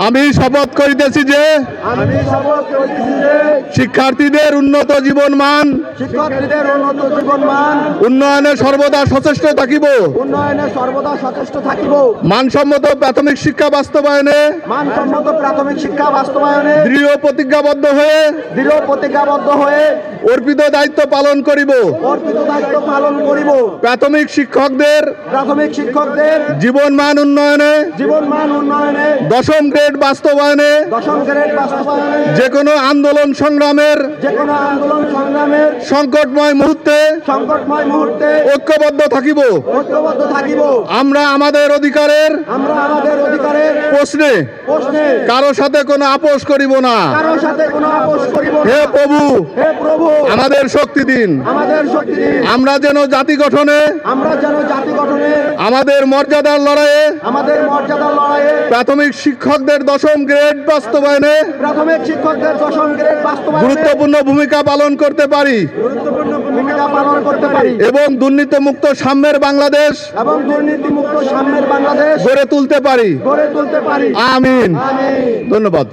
আমি শপথ করিতেছি যে শিক্ষার্থীদের উন্নত জীবন মান উন্নয়নে সর্বদা সচেষ্ট থাকিব। মানসম্মত প্রাথমিক শিক্ষা বাস্তবায়নে দৃঢ় প্রতিজ্ঞাবদ্ধ হয়ে অর্পিত দায়িত্ব পালন করিব। প্রাথমিক শিক্ষকদের জীবন মান উন্নয়নে দশম গ্রেড বাস্তবায়নে যে কোনো আন্দোলন সংগ্রামের সংকটময় মুহূর্তে ঐক্যবদ্ধ থাকিব। আমরা আমাদের অধিকারের প্রশ্নে কারো সাথে কোনো আপোষ করিব না। হে প্রভু, আমাদের শক্তি দিন। আমরা যেন জাতি গঠনে আমাদের মর্যাদার লড়াইয়ে প্রাথমিক শিক্ষকদের দশম গ্রেড বাস্তবায়নে গুরুত্বপূর্ণ ভূমিকা পালন করতে পারি এবং দুর্নীতিমুক্ত সাম্যের বাংলাদেশ গড়ে তুলতে পারি। আমিন। ধন্যবাদ।